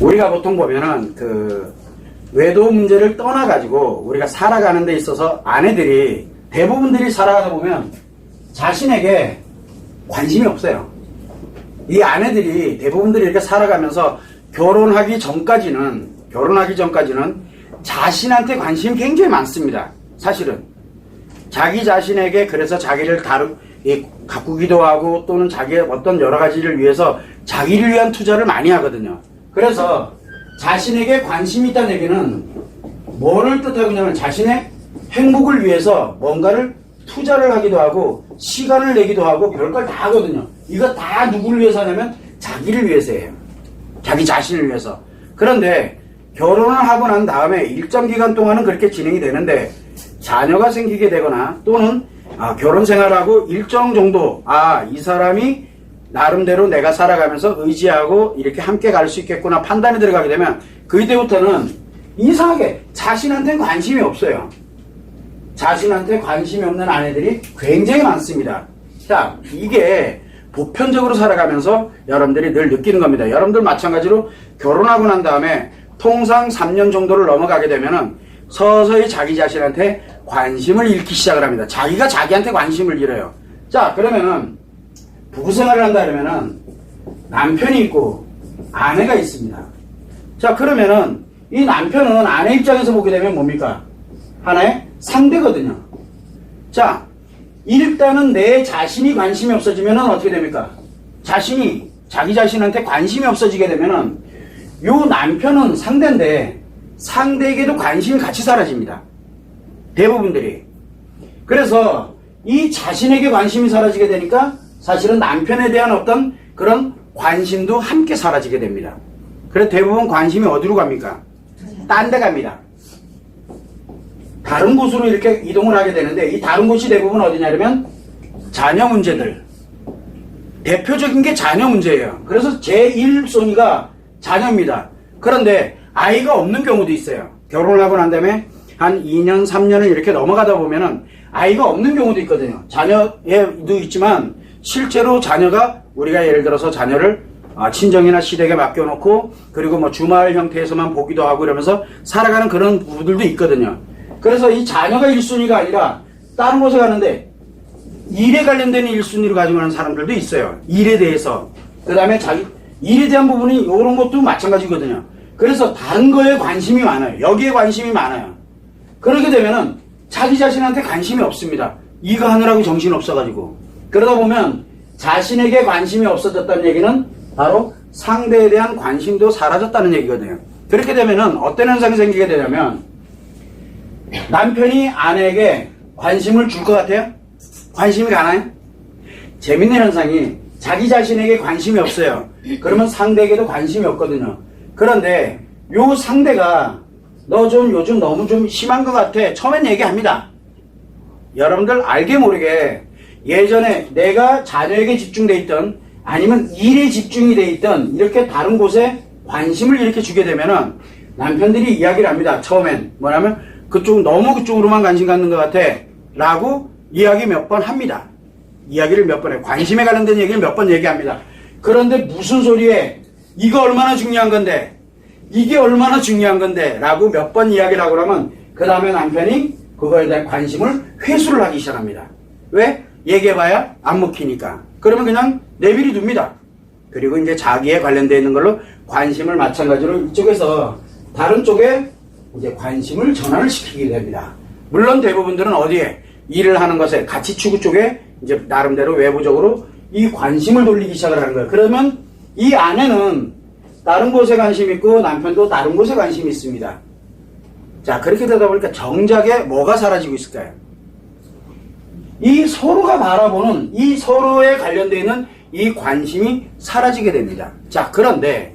우리가 보통 보면은 외도 문제를 떠나가지고 우리가 살아가는 데 있어서 아내들이 대부분들이 살아가다 보면 자신에게 관심이 없어요. 이 아내들이 대부분들이 이렇게 살아가면서 결혼하기 전까지는 자신한테 관심이 굉장히 많습니다. 사실은 자기 자신에게 그래서 자기를 가꾸기도 하고 또는 자기의 어떤 여러 가지를 위해서 자기를 위한 투자를 많이 하거든요. 그래서 자신에게 관심이 있다는 얘기는 뭐를 뜻하고 있냐면 자신의 행복을 위해서 뭔가를 투자를 하기도 하고 시간을 내기도 하고 별걸 다 하거든요. 이거 다 누구를 위해서 하냐면 자기를 위해서예요. 자기 자신을 위해서. 그런데 결혼을 하고 난 다음에 일정 기간 동안은 그렇게 진행이 되는데 자녀가 생기게 되거나 또는 결혼 생활하고 일정 정도 이 사람이 나름대로 내가 살아가면서 의지하고 이렇게 함께 갈 수 있겠구나 판단이 들어가게 되면 그때부터는 이상하게 자신한테는 관심이 없어요. 자신한테 관심이 없는 아내들이 굉장히 많습니다. 자, 이게 보편적으로 살아가면서 여러분들이 늘 느끼는 겁니다. 여러분들 마찬가지로 결혼하고 난 다음에 통상 3년 정도를 넘어가게 되면은 서서히 자기 자신한테 관심을 잃기 시작을 합니다. 자기가 자기한테 관심을 잃어요. 자, 그러면은 부부 생활을 한다 그러면은 남편이 있고 아내가 있습니다. 자, 그러면은 이 남편은 아내 입장에서 보게 되면 뭡니까? 하나의 상대거든요. 자, 일단은 내 자신이 관심이 없어지면은 어떻게 됩니까? 자기 자신한테 관심이 없어지게 되면은 요 남편은 상대인데 상대에게도 관심이 같이 사라집니다. 대부분들이. 그래서 이 자신에게 관심이 사라지게 되니까 사실은 남편에 대한 어떤 그런 관심도 함께 사라지게 됩니다. 그래서 대부분 관심이 어디로 갑니까? 딴 데 갑니다. 다른 곳으로 이렇게 이동을 하게 되는데 이 다른 곳이 대부분 어디냐면 자녀 문제들. 대표적인 게 자녀 문제예요. 그래서 제1순위가 자녀입니다. 그런데 아이가 없는 경우도 있어요. 결혼을 하고 난 다음에 한 2년, 3년을 이렇게 넘어가다 보면은 아이가 없는 경우도 있거든요. 자녀도 있지만 실제로 자녀가 우리가 예를 들어서 자녀를 친정이나 시댁에 맡겨놓고 그리고 뭐 주말 형태에서만 보기도 하고 이러면서 살아가는 그런 부부들도 있거든요. 그래서 이 자녀가 1순위가 아니라 다른 곳에 가는데 일에 관련된 1순위로 가지고 가는 사람들도 있어요. 일에 대해서. 그 다음에 일에 대한 부분이 이런 것도 마찬가지거든요. 그래서 다른 거에 관심이 많아요. 여기에 관심이 많아요. 그렇게 되면은 자기 자신한테 관심이 없습니다. 이거 하느라고 정신 없어가지고. 그러다 보면 자신에게 관심이 없어졌다는 얘기는 바로 상대에 대한 관심도 사라졌다는 얘기거든요. 그렇게 되면은 어떤 현상이 생기게 되냐면 남편이 아내에게 관심을 줄 것 같아요? 관심이 가나요? 재밌는 현상이 자기 자신에게 관심이 없어요. 그러면 상대에게도 관심이 없거든요. 그런데 요 상대가 너 좀 요즘 너무 좀 심한 것 같아. 처음엔 얘기합니다. 여러분들 알게 모르게 예전에 내가 자녀에게 집중돼 있던 아니면 일에 집중이 돼 있던 이렇게 다른 곳에 관심을 이렇게 주게 되면은 남편들이 이야기를 합니다. 처음엔 뭐냐면 너무 그쪽으로만 관심 갖는 것 같아 라고 이야기 몇 번 합니다. 이야기를 몇 번 해요. 관심에 관련된 얘기를 몇 번 얘기합니다. 그런데 무슨 소리에 이거 얼마나 중요한 건데 이게 얼마나 중요한 건데 라고 몇 번 이야기를 하고 나면 그 다음에 남편이 그거에 대한 관심을 회수를 하기 시작합니다. 왜? 얘기해봐야 안 먹히니까. 그러면 그냥 내비리 둡니다. 그리고 이제 자기에 관련되어 있는 걸로 관심을 마찬가지로 이쪽에서 다른 쪽에 이제 관심을 전환을 시키게 됩니다. 물론 대부분들은 어디에 일을 하는 것에 가치 추구 쪽에 이제 나름대로 외부적으로 이 관심을 돌리기 시작을 하는 거예요. 그러면 이 아내는 다른 곳에 관심이 있고 남편도 다른 곳에 관심이 있습니다. 자, 그렇게 되다 보니까 정작에 뭐가 사라지고 있을까요? 이 서로가 바라보는 이 서로에 관련되어 있는 이 관심이 사라지게 됩니다. 자, 그런데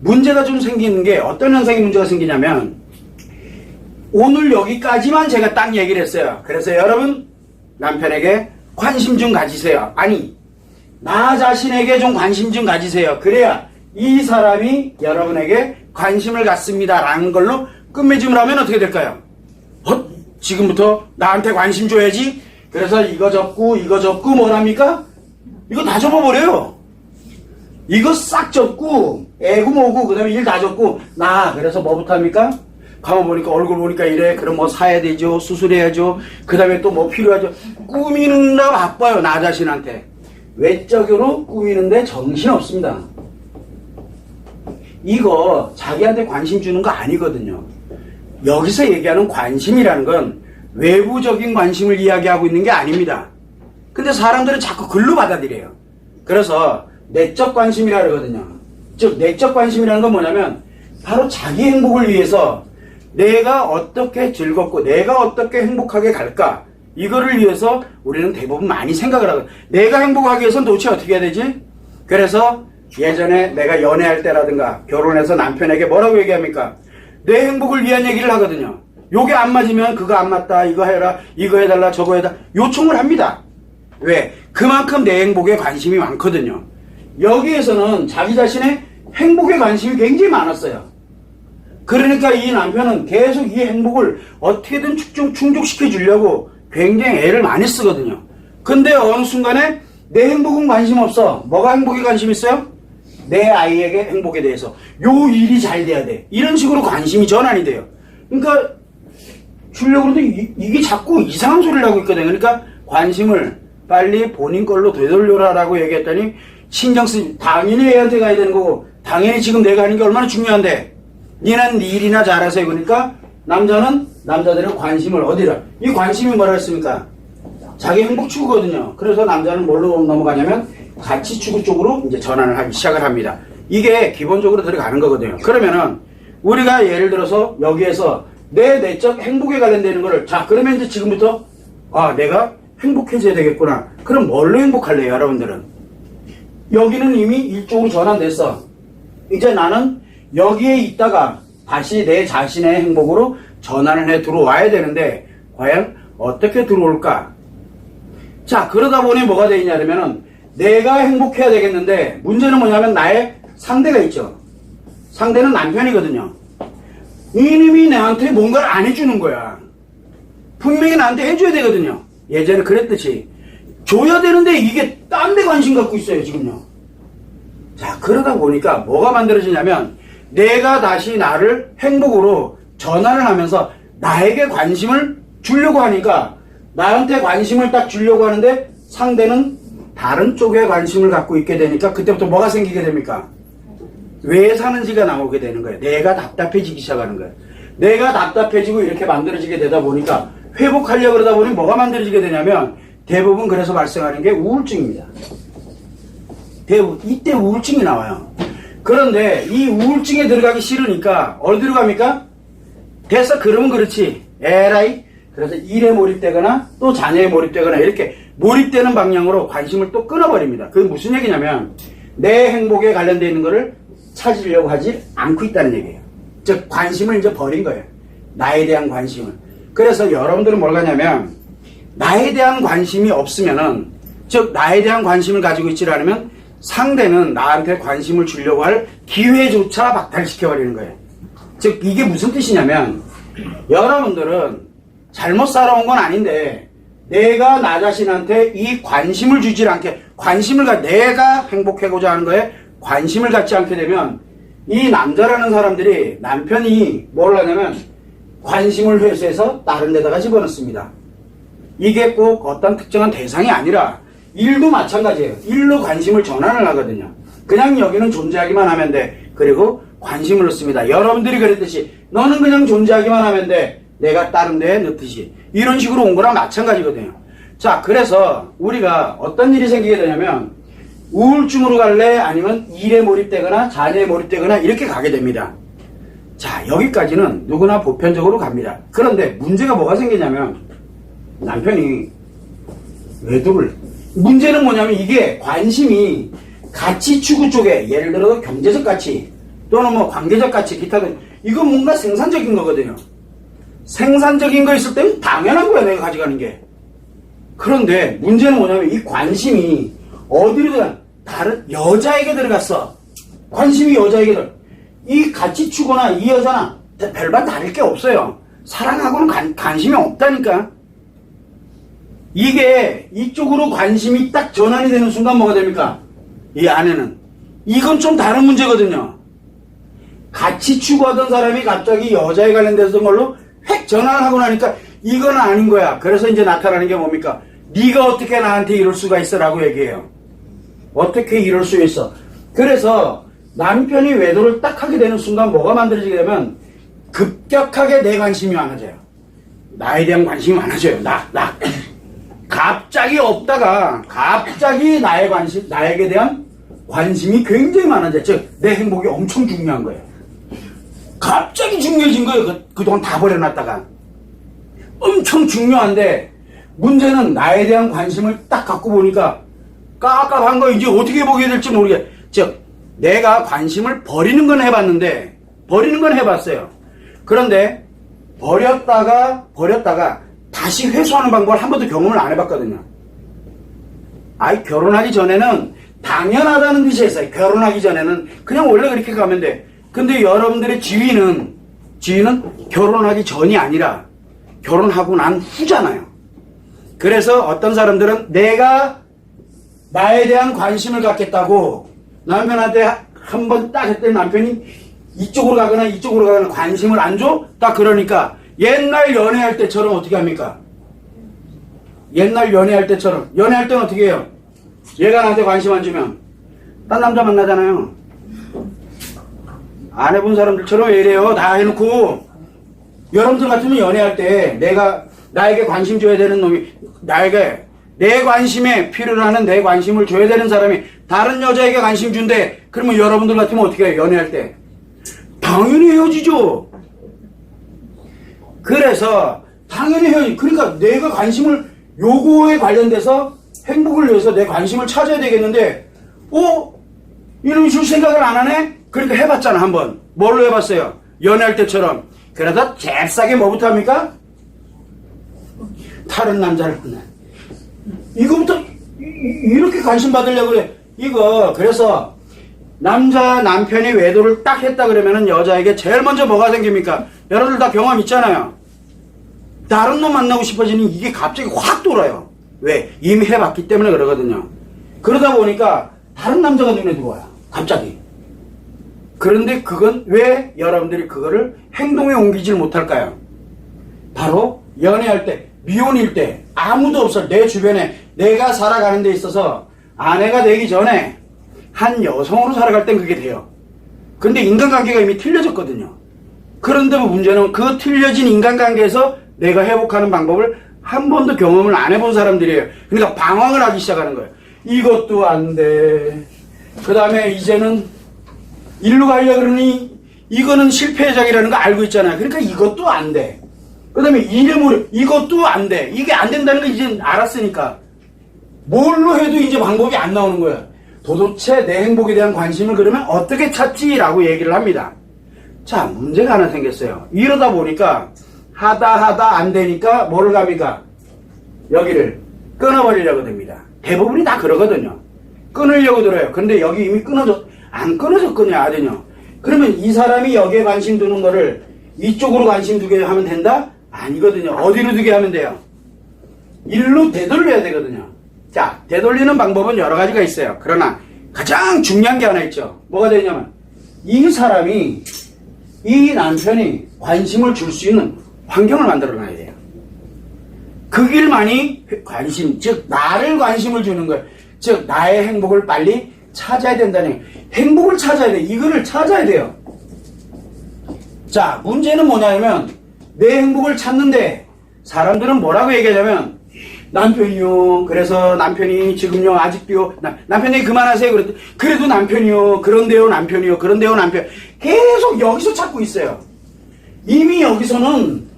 문제가 좀 생기는 게 어떤 현상이 문제가 생기냐면 오늘 여기까지만 제가 딱 얘기를 했어요. 그래서 여러분 남편에게 관심 좀 가지세요. 아니, 나 자신에게 좀 관심 좀 가지세요. 그래야 이 사람이 여러분에게 관심을 갖습니다 라는 걸로 끝맺음을 하면 어떻게 될까요? 지금부터 나한테 관심 줘야지. 그래서 이거 접고 뭐랍니까? 이거 다 접어버려요. 이거 싹 접고 애고 뭐고 그 다음에 일 다 줬고 그래서 뭐부터 합니까? 가만 보니까 얼굴 보니까 이래. 그럼 뭐 사야 되죠. 수술해야죠. 그 다음에 또 뭐 필요하죠. 꾸미는데 바빠요. 나 자신한테. 외적으로 꾸미는데 정신없습니다. 이거 자기한테 관심 주는 거 아니거든요. 여기서 얘기하는 관심이라는 건 외부적인 관심을 이야기하고 있는 게 아닙니다. 근데 사람들은 자꾸 글로 받아들여요. 그래서 내적 관심이라 그러거든요. 즉 내적 관심이라는 건 뭐냐면 바로 자기 행복을 위해서 내가 어떻게 즐겁고 내가 어떻게 행복하게 갈까, 이거를 위해서 우리는 대부분 많이 생각을 하거든요. 내가 행복하기 위해서는 도대체 어떻게 해야 되지? 그래서 예전에 내가 연애할 때라든가 결혼해서 남편에게 뭐라고 얘기합니까? 내 행복을 위한 얘기를 하거든요. 요게 안 맞으면 그거 안 맞다, 이거 해라, 이거 해달라, 저거 해달라 요청을 합니다. 왜? 그만큼 내 행복에 관심이 많거든요. 여기에서는 자기 자신의 행복에 관심이 굉장히 많았어요. 그러니까 이 남편은 계속 이 행복을 어떻게든 충족시켜 주려고 굉장히 애를 많이 쓰거든요. 근데 어느 순간에 내 행복은 관심 없어. 뭐가 행복에 관심 있어요? 내 아이에게 행복에 대해서 요 일이 잘 돼야 돼. 이런 식으로 관심이 전환이 돼요. 그러니까 주려고 그러는데 이게 자꾸 이상한 소리를 하고 있거든요. 그러니까 관심을 빨리 본인 걸로 되돌려라라고 얘기했더니 신경 쓰지. 당연히 애한테 가야 되는 거고 당연히 지금 내가 하는 게 얼마나 중요한데 니는 네 일이나 잘해서 해보니까 남자들은 관심을 어디라, 이 관심이 뭐라 했습니까? 자기 행복 추구거든요. 그래서 남자는 뭘로 넘어가냐면 가치 추구 쪽으로 이제 전환을 하기 시작을 합니다. 이게 기본적으로 들어가는 거거든요. 그러면은 우리가 예를 들어서 여기에서 내 내적 행복에 관련되는 거를 그러면 이제 지금부터 내가 행복해져야 되겠구나. 그럼 뭘로 행복할래요, 여러분들은? 여기는 이미 일쪽으로 전환됐어. 이제 나는 여기에 있다가 다시 내 자신의 행복으로 전환을 해 들어와야 되는데 과연 어떻게 들어올까? 자, 그러다 보니 뭐가 되냐면은 내가 행복해야 되겠는데 문제는 뭐냐면 나의 상대가 있죠. 상대는 남편이거든요. 이놈이 나한테 뭔가를 안 해주는 거야. 분명히 나한테 해줘야 되거든요. 예전에 그랬듯이 줘야 되는데 이게 딴 데 관심 갖고 있어요, 지금요. 자, 그러다 보니까 뭐가 만들어지냐면 내가 다시 나를 행복으로 전환을 하면서 나에게 관심을 주려고 하니까 나한테 관심을 딱 주려고 하는데 상대는 다른 쪽에 관심을 갖고 있게 되니까 그때부터 뭐가 생기게 됩니까? 왜 사는지가 나오게 되는 거예요. 내가 답답해지기 시작하는 거예요. 내가 답답해지고 이렇게 만들어지게 되다 보니까 회복하려고 그러다 보니 뭐가 만들어지게 되냐면 대부분 그래서 발생하는 게 우울증입니다. 대부분 이때 우울증이 나와요. 그런데 이 우울증에 들어가기 싫으니까 어디로 갑니까? 됐어, 그러면 그렇지. 에라이. 그래서 일에 몰입되거나 또 자녀에 몰입되거나 이렇게 몰입되는 방향으로 관심을 또 끊어버립니다. 그게 무슨 얘기냐면 내 행복에 관련되어 있는 거를 찾으려고 하지 않고 있다는 얘기예요. 즉 관심을 이제 버린 거예요. 나에 대한 관심을. 그래서 여러분들은 뭘 가냐면 나에 대한 관심이 없으면은, 즉 나에 대한 관심을 가지고 있지 않으면 상대는 나한테 관심을 주려고 할 기회조차 박탈시켜버리는 거예요. 즉 이게 무슨 뜻이냐면 여러분들은 잘못 살아온 건 아닌데 내가 나 자신한테 이 관심을 주지 않게, 내가 행복하고자 하는 거에 관심을 갖지 않게 되면 이 남자라는 사람들이 남편이 뭘 하냐면 관심을 회수해서 다른 데다가 집어넣습니다. 이게 꼭 어떤 특정한 대상이 아니라 일도 마찬가지예요. 일로 관심을 전환을 하거든요. 그냥 여기는 존재하기만 하면 돼. 그리고 관심을 넣습니다. 여러분들이 그랬듯이 너는 그냥 존재하기만 하면 돼. 내가 다른 데에 넣듯이. 이런 식으로 온 거랑 마찬가지거든요. 자, 그래서 우리가 어떤 일이 생기게 되냐면 우울증으로 갈래? 아니면 일에 몰입되거나 자녀에 몰입되거나 이렇게 가게 됩니다. 자, 여기까지는 누구나 보편적으로 갑니다. 그런데 문제가 뭐가 생기냐면 남편이 외도를, 문제는 뭐냐면 이게 관심이 가치 추구 쪽에, 예를 들어서 경제적 가치 또는 뭐 관계적 가치 기타 등 이건 뭔가 생산적인 거거든요. 생산적인 거 있을 때는 당연한 거야, 내가 가져가는 게. 그런데 문제는 뭐냐면 이 관심이 어디로 들어가? 다른 여자에게 들어갔어. 관심이 여자에게 들어가. 이 가치 추구나 이 여자나 별반 다를 게 없어요. 사랑하고는 관심이 없다니까. 이게 이쪽으로 관심이 딱 전환이 되는 순간 뭐가 됩니까? 이 아내는 이건 좀 다른 문제거든요. 같이 추구하던 사람이 갑자기 여자에 관련된 걸로 획 전환을 하고 나니까 이건 아닌 거야. 그래서 이제 나타나는 게 뭡니까? 네가 어떻게 나한테 이럴 수가 있어? 라고 얘기해요. 어떻게 이럴 수 있어? 그래서 남편이 외도를 딱 하게 되는 순간 뭐가 만들어지게 되면 급격하게 내 관심이 많아져요. 나에 대한 관심이 많아져요. 나. 갑자기 없다가 갑자기 나에게 대한 관심이 굉장히 많아져요. 즉, 내 행복이 엄청 중요한 거예요. 갑자기 중요해진 거예요. 그동안 다 버려놨다가. 엄청 중요한데, 문제는 나에 대한 관심을 딱 갖고 보니까 깝깝한 거 이제 어떻게 보게 될지 모르겠어요. 즉, 내가 관심을 버리는 건 해봤어요. 그런데 버렸다가 다시 회수하는 방법을 한 번도 경험을 안 해봤거든요. 결혼하기 전에는 당연하다는 듯이 했어요. 결혼하기 전에는 그냥 원래 그렇게 가면 돼. 근데 여러분들의 지위는 결혼하기 전이 아니라 결혼하고 난 후잖아요. 그래서 어떤 사람들은 내가 나에 대한 관심을 갖겠다고 남편한테 한 번 딱 했더니 남편이 이쪽으로 가거나 관심을 안 줘? 딱 그러니까 옛날 연애할 때처럼 어떻게 합니까? 옛날 연애할 때처럼. 연애할 때는 어떻게 해요? 얘가 나한테 관심 안 주면 딴 남자 만나잖아요. 안 해본 사람들처럼 왜 이래요? 다 해놓고. 여러분들 같으면 연애할 때 나에게 관심 줘야 되는 놈이 나에게 내 관심에 필요로 하는 내 관심을 줘야 되는 사람이 다른 여자에게 관심 준대. 그러면 여러분들 같으면 어떻게 해요? 연애할 때 당연히 헤어지죠. 그래서 당연히 헤어지. 그러니까 내가 관심을 요거에 관련돼서 행복을 위해서 내 관심을 찾아야 되겠는데 이놈이 줄 생각을 안 하네? 그러니까 해봤잖아. 한번 뭘로 해봤어요? 연애할 때처럼. 그러다 잽싸게 뭐부터 합니까? 다른 남자를 만나. 이거부터 이렇게 관심 받으려고 그래. 그래서 남편이 외도를 딱 했다 그러면은 여자에게 제일 먼저 뭐가 생깁니까? 여러분들 다 경험 있잖아요. 다른 놈 만나고 싶어지는 이게 갑자기 확 돌아요. 왜? 이미 해봤기 때문에 그러거든요. 그러다 보니까 다른 남자가 눈에 들어와요. 갑자기. 그런데 그건 왜 여러분들이 그거를 행동에 옮기질 못할까요? 바로 연애할 때, 미혼일 때 아무도 없어. 내 주변에 내가 살아가는 데 있어서 아내가 되기 전에 한 여성으로 살아갈 땐 그게 돼요. 근데 인간관계가 이미 틀려졌거든요. 그런데 문제는 그 틀려진 인간관계에서 내가 회복하는 방법을 한 번도 경험을 안 해본 사람들이에요. 그러니까 방황을 하기 시작하는 거예요. 이것도 안 돼. 그 다음에 이제는 일로 가려고 그러니 이거는 실패작이라는 거 알고 있잖아요. 그러니까 이것도 안 돼. 그 다음에 이것도 안 돼. 이게 안 된다는 거 이제 알았으니까 뭘로 해도 이제 방법이 안 나오는 거야. 도대체 내 행복에 대한 관심을 그러면 어떻게 찾지라고 얘기를 합니다. 자, 문제가 하나 생겼어요. 이러다 보니까 하다 안 되니까 뭐를 갑니까? 여기를 끊어버리려고 됩니다. 대부분이 다 그러거든요. 끊으려고 들어요. 근데 여기 이미 안 끊어졌거든요. 아든요. 그러면 이 사람이 여기에 관심 두는 거를 이쪽으로 관심 두게 하면 된다? 아니거든요. 어디로 두게 하면 돼요? 일로 되돌려야 되거든요. 자, 되돌리는 방법은 여러 가지가 있어요. 그러나 가장 중요한 게 하나 있죠. 뭐가 되냐면 이 남편이 관심을 줄 수 있는 환경을 만들어 놔야 돼요. 그 길만이 관심, 즉 나를 관심을 주는 거예요. 즉 나의 행복을 빨리 찾아야 된다는 거예요. 행복을 찾아야 돼. 이거를 찾아야 돼요. 자, 문제는 뭐냐면 내 행복을 찾는데 사람들은 뭐라고 얘기하냐면 남편이요. 그래서 남편이 지금요 아직도요. 남편이 그만하세요. 그래도 남편이요. 그런데요 남편이요. 그런데요 남편. 계속 여기서 찾고 있어요. 이미 여기서는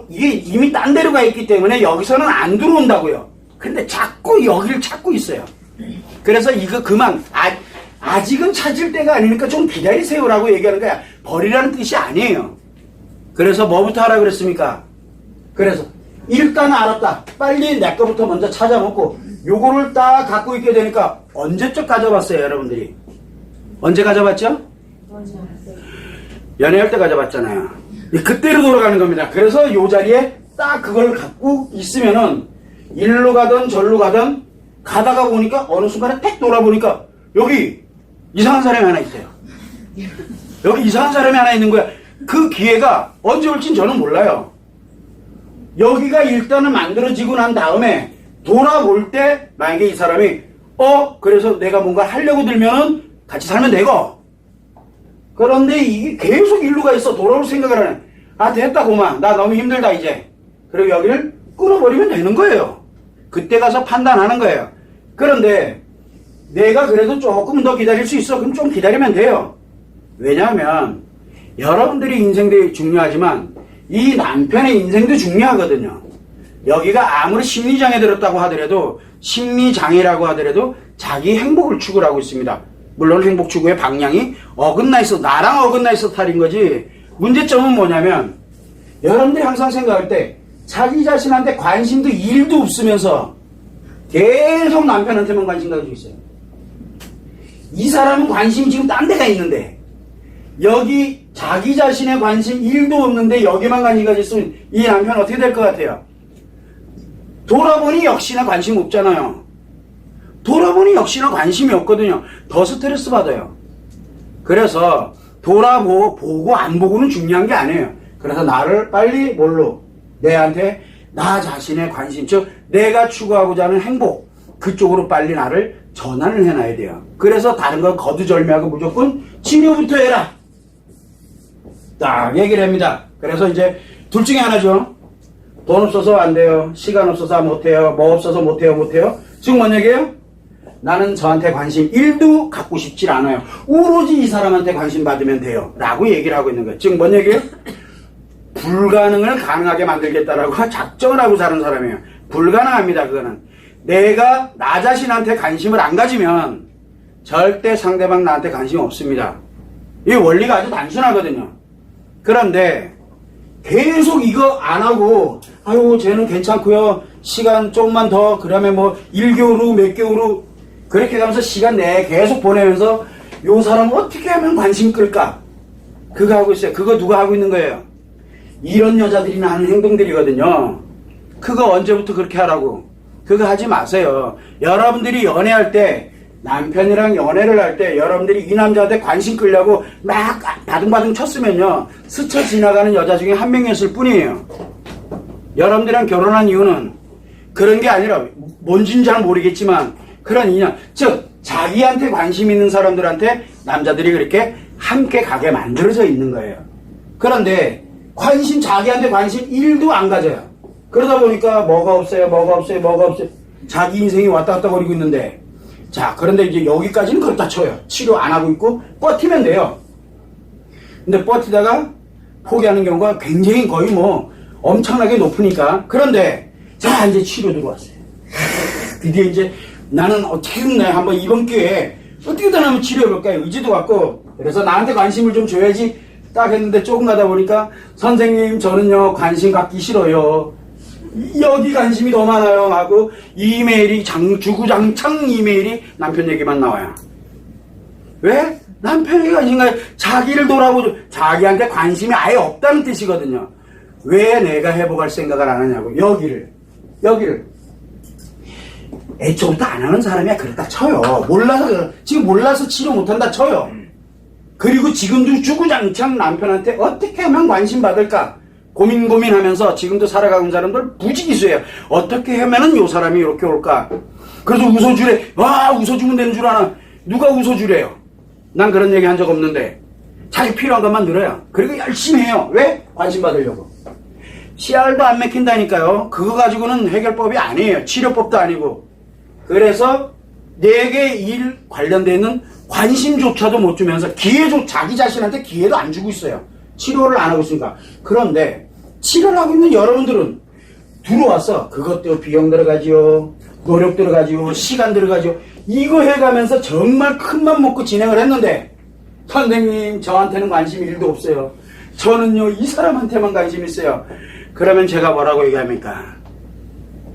이게 이미 딴 데로 가 있기 때문에 여기서는 안 들어온다고요. 근데 자꾸 여기를 찾고 있어요. 그래서 이거 아직은 찾을 때가 아니니까 좀 기다리세요라고 얘기하는 거야. 버리라는 뜻이 아니에요. 그래서 뭐부터 하라 그랬습니까? 그래서 일단 알았다. 빨리 내 거부터 먼저 찾아먹고 요거를 딱 갖고 있게 되니까 언제적 가져봤어요, 여러분들이? 언제 가져봤죠? 연애할 때 가져봤잖아요. 그때로 돌아가는 겁니다. 그래서 요 자리에 딱 그걸 갖고 있으면은 일로 가든 절로 가든 가다가 보니까 어느 순간에 딱 돌아보니까 여기 이상한 사람이 하나 있어요. 여기 이상한 사람이 하나 있는 거야. 그 기회가 언제 올진 저는 몰라요. 여기가 일단은 만들어지고 난 다음에 돌아볼 때 만약에 이 사람이 그래서 내가 뭔가 하려고 들면은 같이 살면 되고, 그런데 이게 계속 일루가 있어. 돌아올 생각을 하네. 됐다 고마, 나 너무 힘들다 이제. 그리고 여기를 끊어버리면 되는 거예요. 그때 가서 판단하는 거예요. 그런데 내가 그래도 조금 더 기다릴 수 있어. 그럼 좀 기다리면 돼요. 왜냐하면 여러분들이 인생도 중요하지만 이 남편의 인생도 중요하거든요. 여기가 아무리 심리장애 들었다고 하더라도, 심리장애라고 하더라도 자기 행복을 추구하고 있습니다. 물론 행복 추구의 방향이 어긋나 있어, 나랑 어긋나 있어 탈인 거지. 문제점은 뭐냐면 여러분들이 항상 생각할 때 자기 자신한테 관심도 1도 없으면서 계속 남편한테만 관심 가지고 있어요. 이 사람은 관심이 지금 딴 데가 있는데, 여기 자기 자신의 관심 1도 없는데 여기만 관심 가지고 있으면 이 남편 어떻게 될 것 같아요? 돌아보니 역시나 관심 없잖아요. 돌아보니 역시나 관심이 없거든요. 더 스트레스 받아요. 그래서 돌아보고 안 보고는 중요한 게 아니에요. 그래서 나를 빨리 내한테 나 자신의 관심, 즉 내가 추구하고자 하는 행복, 그쪽으로 빨리 나를 전환을 해놔야 돼요. 그래서 다른 건 거두절미하고 무조건 치료부터 해라, 딱 얘기를 합니다. 그래서 이제 둘 중에 하나죠. 돈 없어서 안 돼요, 시간 없어서 못해요, 뭐 없어서 못해요. 지금 뭔 얘기예요? 나는 저한테 관심 1도 갖고 싶질 않아요. 오로지 이 사람한테 관심 받으면 돼요 라고 얘기를 하고 있는 거예요. 지금 뭔 얘기예요? 불가능을 가능하게 만들겠다라고 작정을 하고 사는 사람이에요. 불가능합니다. 그거는 내가 나 자신한테 관심을 안 가지면 절대 상대방 나한테 관심이 없습니다. 이 원리가 아주 단순하거든요. 그런데 계속 이거 안 하고 쟤는 괜찮고요, 시간 조금만 더, 그러면 뭐 1개월 후 몇 개월 후 그렇게 가면서 시간 내에 계속 보내면서 요 사람 어떻게 하면 관심 끌까, 그거 하고 있어요. 그거 누가 하고 있는 거예요? 이런 여자들이나 하는 행동들이거든요. 그거 언제부터 그렇게 하라고? 그거 하지 마세요. 여러분들이 연애할 때, 남편이랑 연애를 할 때 여러분들이 이 남자한테 관심 끌려고 막 바둥바둥 쳤으면요, 스쳐 지나가는 여자 중에 한 명이었을 뿐이에요. 여러분들이랑 결혼한 이유는 그런 게 아니라 뭔지는 잘 모르겠지만 그런 인연, 즉 자기한테 관심 있는 사람들한테 남자들이 그렇게 함께 가게 만들어져 있는 거예요. 그런데 자기한테 관심 1도 안 가져요. 그러다 보니까 뭐가 없어요. 자기 인생이 왔다 갔다 거리고 있는데, 자, 그런데 이제 여기까지는 그렇다 쳐요. 치료 안 하고 있고 버티면 돼요. 근데 버티다가 포기하는 경우가 굉장히 거의 엄청나게 높으니까. 그런데 자, 이제 치료 들어왔어요. 드디어 이제 나는 어떻게든 한번 이번 기회에 어떻게든 한번 치료해볼까 의지도 갖고, 그래서 나한테 관심을 좀 줘야지 딱 했는데 조금 가다 보니까 선생님 저는요 관심 갖기 싫어요, 여기 관심이 더 많아요 하고 이메일이 주구장창 이메일이 남편 얘기만 나와요. 왜? 남편이 관심가, 자기를 돌아보죠. 자기한테 관심이 아예 없다는 뜻이거든요. 왜 내가 회복할 생각을 안 하냐고. 여기를 애초부터 안 하는 사람이야 그렇다 쳐요. 지금 몰라서 치료 못한다 쳐요. 그리고 지금도 주구장창 남편한테 어떻게 하면 관심 받을까 고민하면서 지금도 살아가는 사람들 부지기수예요. 어떻게 하면은 요 사람이 이렇게 올까. 그래서 웃어주래. 와, 웃어주면 되는 줄 아나. 누가 웃어주래요? 난 그런 얘기 한 적 없는데 자기 필요한 것만 늘어요. 그리고 열심히 해요. 왜? 관심 받으려고. CR도 안 맥힌다니까요. 그거 가지고는 해결법이 아니에요. 치료법도 아니고. 그래서 내게 일 관련되어 있는 관심조차도 못 주면서 자기 자신한테 기회도 안 주고 있어요. 치료를 안 하고 있으니까. 그런데 치료를 하고 있는 여러분들은 들어와서 그것도 비용 들어가지요, 노력 들어가지요, 시간 들어가지요. 이거 해가면서 정말 큰맘 먹고 진행을 했는데, 선생님 저한테는 관심이 1도 없어요. 저는요 이 사람한테만 관심 있어요. 그러면 제가 뭐라고 얘기합니까?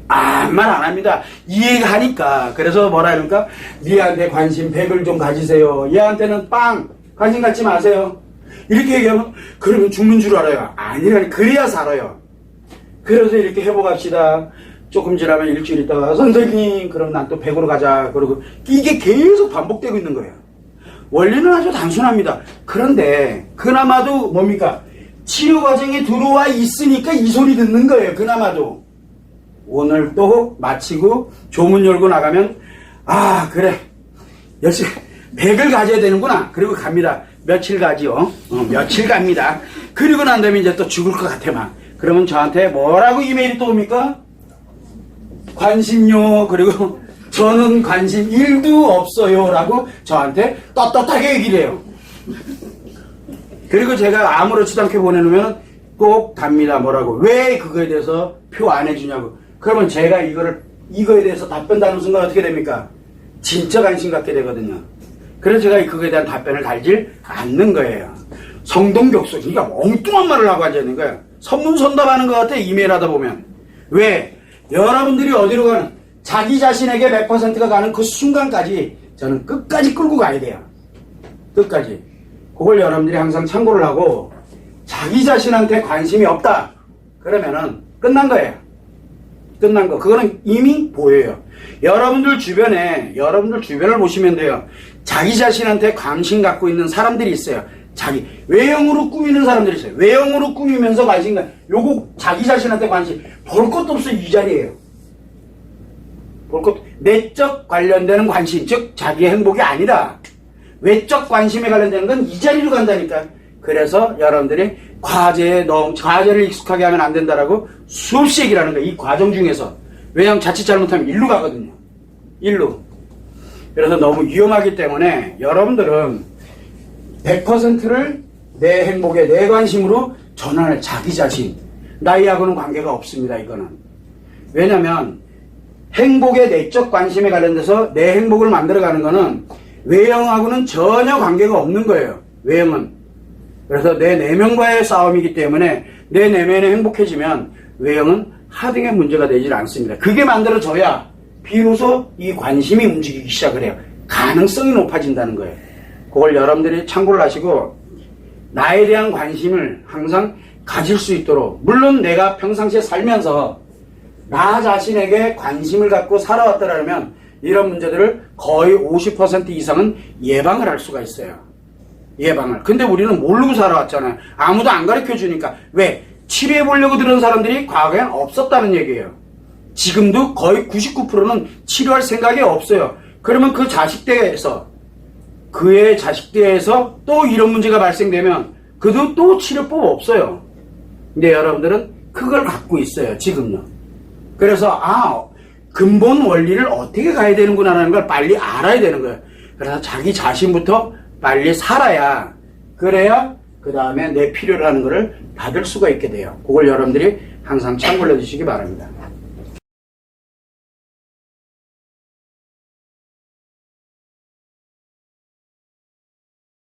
말 안 합니다. 이해하니까. 그래서 뭐라 그러니까, 니한테 관심 100을 좀 가지세요, 얘한테는 관심 갖지 마세요, 이렇게 얘기하면 그러면 죽는 줄 알아요. 아니라니, 그래야 살아요. 그래서 이렇게 회복합시다. 조금 지나면 일주일 있다가 선생님 그럼 난 또 100으로 가자, 그러고 이게 계속 반복되고 있는 거예요. 원리는 아주 단순합니다. 그런데 그나마도 뭡니까? 치료 과정에 들어와 있으니까 이 소리 듣는 거예요. 그나마도. 오늘 또 마치고 조문 열고 나가면 아 그래 열심히 100을 가져야 되는구나. 그리고 갑니다. 며칠 가지요. 며칠 갑니다. 그리고 난 다음에 이제 또 죽을 것 같아 막. 그러면 저한테 뭐라고 이메일이 또 옵니까? 관심요. 그리고 저는 관심 1도 없어요 라고 저한테 떳떳하게 얘기를 해요. 그리고 제가 아무렇지도 않게 보내놓으면 꼭 답니다. 뭐라고. 왜 그거에 대해서 표 안 해주냐고. 그러면 제가 이거에 대해서 답변 다는 순간 어떻게 됩니까? 진짜 관심 갖게 되거든요. 그래서 제가 그거에 대한 답변을 달질 않는 거예요. 성동격수. 그러니까 엉뚱한 말을 하고 앉아있는 거예요. 선문선답하는 것 같아. 이메일 하다 보면. 왜? 여러분들이 어디로 가는 자기 자신에게 100%가 가는 그 순간까지 저는 끝까지 끌고 가야 돼요. 끝까지. 그걸 여러분들이 항상 참고를 하고 자기 자신한테 관심이 없다. 그러면은 끝난 거예요. 끝난 거. 그거는 이미 보여요. 여러분들 주변을 보시면 돼요. 자기 자신한테 관심 갖고 있는 사람들이 있어요. 외형으로 꾸미는 사람들이 있어요. 외형으로 꾸미면서 관심, 요거 자기 자신한테 관심, 볼 것도 없어요. 이 자리에요. 볼 것도, 내적 관련되는 관심, 즉, 자기의 행복이 아니라, 외적 관심에 관련되는 건 이 자리로 간다니까. 그래서 여러분들이 과제를 익숙하게 하면 안 된다라고 수없이 얘기를 하는 거예요. 이 과정 중에서. 왜냐하면 자칫 잘못하면 일로 가거든요. 일로. 그래서 너무 위험하기 때문에 여러분들은 100%를 내 행복에 내 관심으로 전환할 자기 자신. 나이하고는 관계가 없습니다. 이거는. 왜냐하면 행복의 내적 관심에 관련돼서 내 행복을 만들어가는 거는 외형하고는 전혀 관계가 없는 거예요. 외형은. 그래서 내 내면과의 싸움이기 때문에 내 내면이 행복해지면 외형은 하등의 문제가 되질 않습니다. 그게 만들어져야 비로소 이 관심이 움직이기 시작을 해요. 가능성이 높아진다는 거예요. 그걸 여러분들이 참고를 하시고 나에 대한 관심을 항상 가질 수 있도록, 물론 내가 평상시에 살면서 나 자신에게 관심을 갖고 살아왔더라면 이런 문제들을 거의 50% 이상은 예방을 할 수가 있어요. 예방을. 근데 우리는 모르고 살아왔잖아요. 아무도 안 가르쳐 주니까. 왜? 치료해보려고 들은 사람들이 과거엔 없었다는 얘기예요. 지금도 거의 99%는 치료할 생각이 없어요. 그러면 그 그의 자식대에서 또 이런 문제가 발생되면 그도 또 치료법 없어요. 근데 여러분들은 그걸 갖고 있어요. 지금요. 그래서 근본 원리를 어떻게 가야 되는구나라는 걸 빨리 알아야 되는 거예요. 그래서 자기 자신부터 빨리 살아야, 그래야 그 다음에 내 필요로 하는 거를 받을 수가 있게 돼요. 그걸 여러분들이 항상 참고를 해주시기 바랍니다.